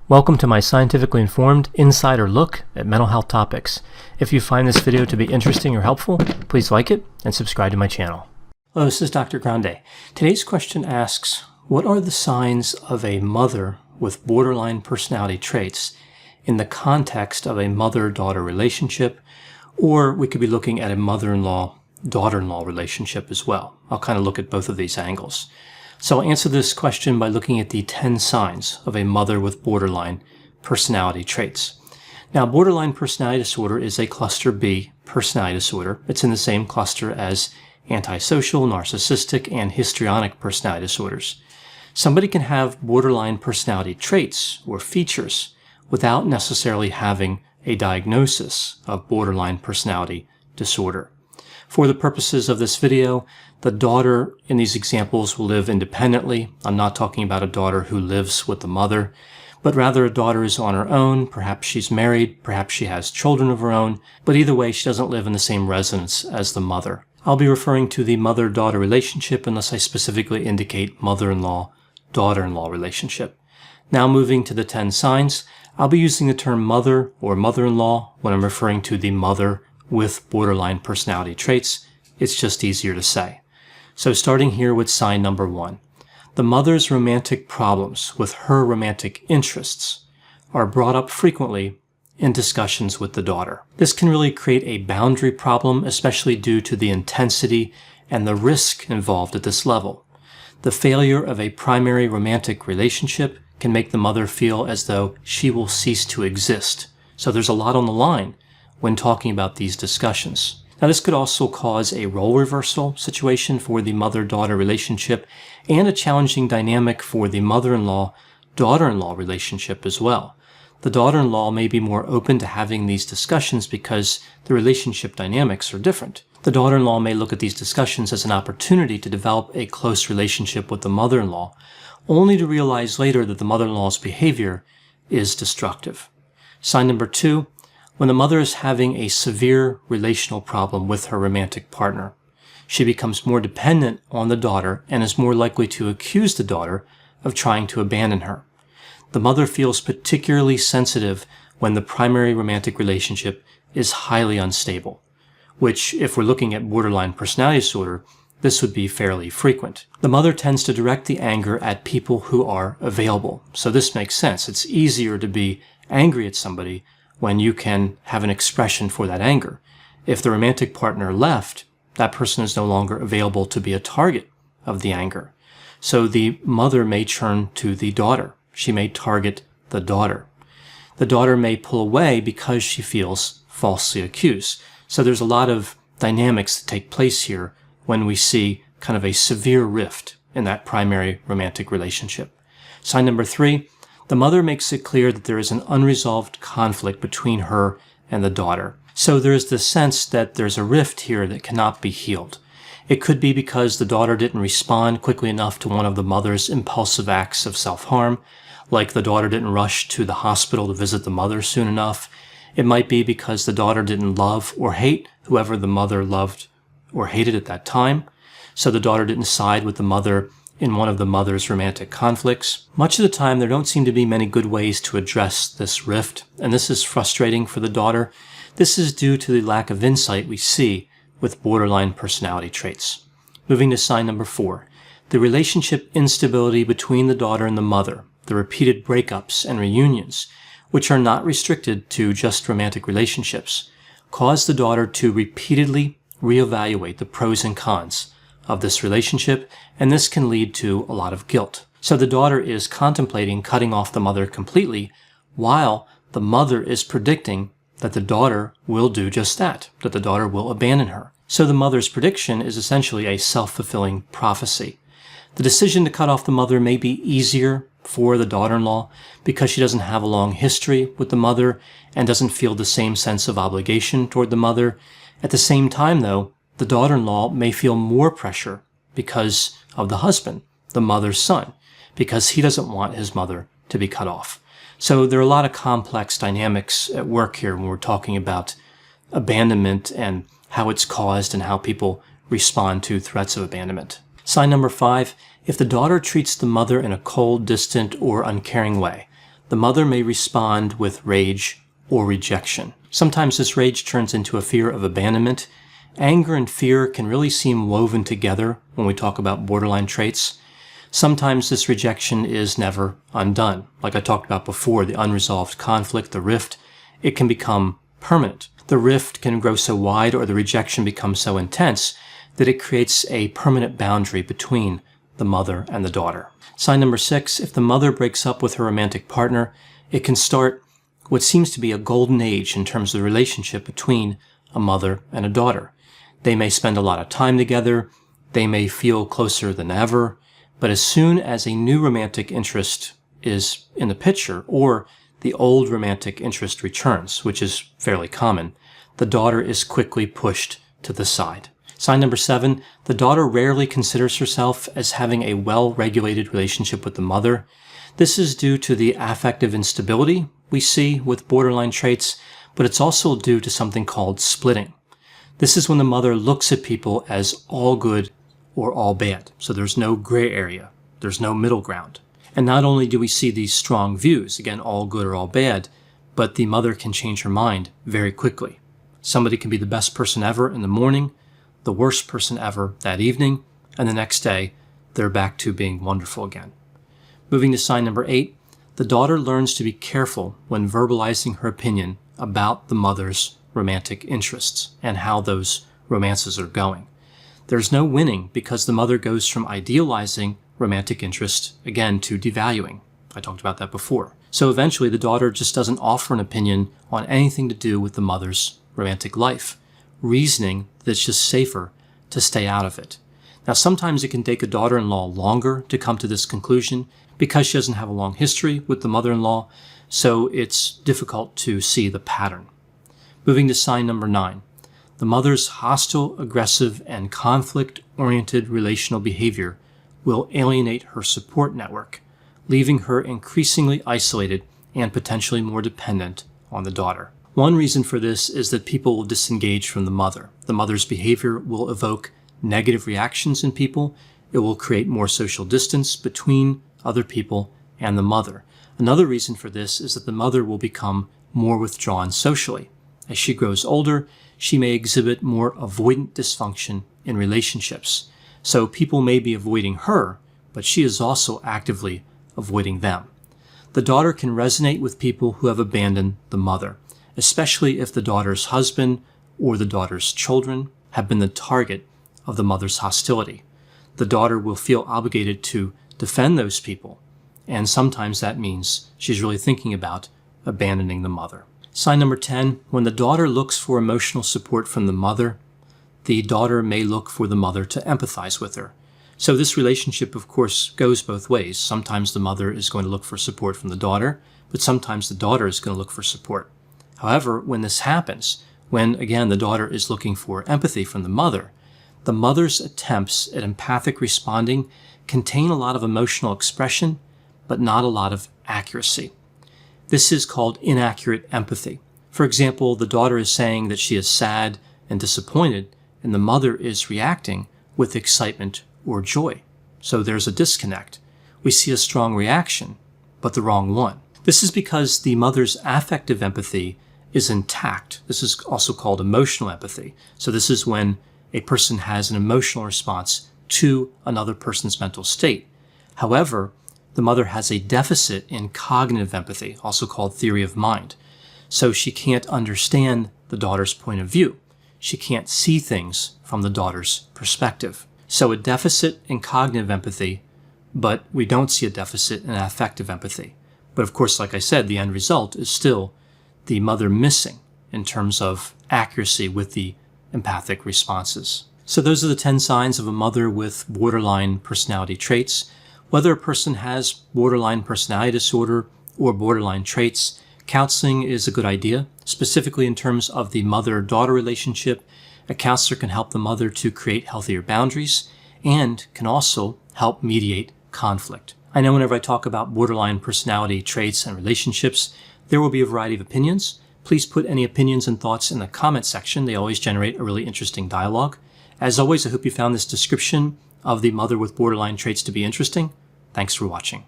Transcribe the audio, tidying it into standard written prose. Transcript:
Welcome to my scientifically informed insider look at mental health topics. If you find this video to be interesting or helpful, please like it and subscribe to my channel. Hello, this is Dr. Grande. Today's question asks, what are the signs of a mother with borderline personality traits in the context of a mother-daughter relationship, or we could be looking at a mother-in-law, daughter-in-law relationship as well. I'll kind of look at both of these angles. So I'll answer this question by looking at the 10 signs of a mother with borderline personality traits. Now, borderline personality disorder is a cluster B personality disorder. It's in the same cluster as antisocial, narcissistic, and histrionic personality disorders. Somebody can have borderline personality traits or features without necessarily having a diagnosis of borderline personality disorder. For the purposes of this video, the daughter in these examples will live independently. I'm not talking about a daughter who lives with the mother, but rather a daughter is on her own. Perhaps she's married, perhaps she has children of her own, but either way, she doesn't live in the same residence as the mother. I'll be referring to the mother-daughter relationship unless I specifically indicate mother-in-law, daughter-in-law relationship. Now moving to the 10 signs, I'll be using the term mother or mother-in-law when I'm referring to the mother with borderline personality traits. It's just easier to say. So starting here with sign number 1. The mother's romantic problems with her romantic interests are brought up frequently in discussions with the daughter. This can really create a boundary problem, especially due to the intensity and the risk involved at this level. The failure of a primary romantic relationship can make the mother feel as though she will cease to exist. So there's a lot on the line when talking about these discussions. Now, this could also cause a role reversal situation for the mother-daughter relationship and a challenging dynamic for the mother-in-law, daughter-in-law relationship as well. The daughter-in-law may be more open to having these discussions because the relationship dynamics are different. The daughter-in-law may look at these discussions as an opportunity to develop a close relationship with the mother-in-law, only to realize later that the mother-in-law's behavior is destructive. Sign number 2. When the mother is having a severe relational problem with her romantic partner, she becomes more dependent on the daughter and is more likely to accuse the daughter of trying to abandon her. The mother feels particularly sensitive when the primary romantic relationship is highly unstable, which, if we're looking at borderline personality disorder, this would be fairly frequent. The mother tends to direct the anger at people who are available. So this makes sense. It's easier to be angry at somebody when you can have an expression for that anger. If the romantic partner left, that person is no longer available to be a target of the anger. So the mother may turn to the daughter. She may target the daughter. The daughter may pull away because she feels falsely accused. So there's a lot of dynamics that take place here when we see kind of a severe rift in that primary romantic relationship. Sign number 3. The mother makes it clear that there is an unresolved conflict between her and the daughter. So there is this sense that there's a rift here that cannot be healed. It could be because the daughter didn't respond quickly enough to one of the mother's impulsive acts of self-harm, like the daughter didn't rush to the hospital to visit the mother soon enough. It might be because the daughter didn't love or hate whoever the mother loved or hated at that time, so the daughter didn't side with the mother in one of the mother's romantic conflicts. Much of the time, there don't seem to be many good ways to address this rift, and this is frustrating for the daughter. This is due to the lack of insight we see with borderline personality traits. Moving to sign number 4. The relationship instability between the daughter and the mother, the repeated breakups and reunions, which are not restricted to just romantic relationships, cause the daughter to repeatedly reevaluate the pros and cons of this relationship, and this can lead to a lot of guilt. So the daughter is contemplating cutting off the mother completely, while the mother is predicting that the daughter will do just that the daughter will abandon her. So the mother's prediction is essentially a self-fulfilling prophecy. The decision to cut off the mother may be easier for the daughter-in-law because she doesn't have a long history with the mother and doesn't feel the same sense of obligation toward the mother. At the same time, though, the daughter-in-law may feel more pressure because of the husband, the mother's son, because he doesn't want his mother to be cut off. So there are a lot of complex dynamics at work here when we're talking about abandonment and how it's caused and how people respond to threats of abandonment. Sign number 5, if the daughter treats the mother in a cold, distant, or uncaring way, the mother may respond with rage or rejection. Sometimes this rage turns into a fear of abandonment. Anger and fear can really seem woven together when we talk about borderline traits. Sometimes this rejection is never undone. Like I talked about before, the unresolved conflict, the rift, it can become permanent. The rift can grow so wide or the rejection becomes so intense that it creates a permanent boundary between the mother and the daughter. Sign number 6, if the mother breaks up with her romantic partner, it can start what seems to be a golden age in terms of the relationship between a mother and a daughter. They may spend a lot of time together, they may feel closer than ever, but as soon as a new romantic interest is in the picture, or the old romantic interest returns, which is fairly common, the daughter is quickly pushed to the side. Sign number 7, the daughter rarely considers herself as having a well-regulated relationship with the mother. This is due to the affective instability we see with borderline traits, but it's also due to something called splitting. This is when the mother looks at people as all good or all bad. So there's no gray area. There's no middle ground. And not only do we see these strong views, again, all good or all bad, but the mother can change her mind very quickly. Somebody can be the best person ever in the morning, the worst person ever that evening, and the next day they're back to being wonderful again. Moving to sign number 8, the daughter learns to be careful when verbalizing her opinion about the mother's romantic interests and how those romances are going. There's no winning because the mother goes from idealizing romantic interest, again, to devaluing. I talked about that before. So eventually the daughter just doesn't offer an opinion on anything to do with the mother's romantic life, reasoning that it's just safer to stay out of it. Now, sometimes it can take a daughter-in-law longer to come to this conclusion because she doesn't have a long history with the mother-in-law, so it's difficult to see the pattern. Moving to sign number 9. The mother's hostile, aggressive, and conflict-oriented relational behavior will alienate her support network, leaving her increasingly isolated and potentially more dependent on the daughter. One reason for this is that people will disengage from the mother. The mother's behavior will evoke negative reactions in people. It will create more social distance between other people and the mother. Another reason for this is that the mother will become more withdrawn socially. As she grows older, she may exhibit more avoidant dysfunction in relationships. So people may be avoiding her, but she is also actively avoiding them. The daughter can resonate with people who have abandoned the mother, especially if the daughter's husband or the daughter's children have been the target of the mother's hostility. The daughter will feel obligated to defend those people, and sometimes that means she's really thinking about abandoning the mother. Sign number 10, when the daughter looks for emotional support from the mother, the daughter may look for the mother to empathize with her. So this relationship, of course, goes both ways. Sometimes the mother is going to look for support from the daughter, but sometimes the daughter is going to look for support. However, when this happens, when, again, the daughter is looking for empathy from the mother's attempts at empathic responding contain a lot of emotional expression, but not a lot of accuracy. This is called inaccurate empathy. For example, the daughter is saying that she is sad and disappointed, and the mother is reacting with excitement or joy. So there's a disconnect. We see a strong reaction, but the wrong one. This is because the mother's affective empathy is intact. This is also called emotional empathy. So this is when a person has an emotional response to another person's mental state. However, the mother has a deficit in cognitive empathy, also called theory of mind. So she can't understand the daughter's point of view. She can't see things from the daughter's perspective. So a deficit in cognitive empathy, but we don't see a deficit in affective empathy. But of course, like I said, the end result is still the mother missing in terms of accuracy with the empathic responses. So those are the 10 signs of a mother with borderline personality traits. Whether a person has borderline personality disorder or borderline traits, counseling is a good idea, specifically in terms of the mother-daughter relationship. A counselor can help the mother to create healthier boundaries and can also help mediate conflict. I know whenever I talk about borderline personality traits and relationships, there will be a variety of opinions. Please put any opinions and thoughts in the comment section. They always generate a really interesting dialogue. As always, I hope you found this description of the mother with borderline traits to be interesting. Thanks for watching.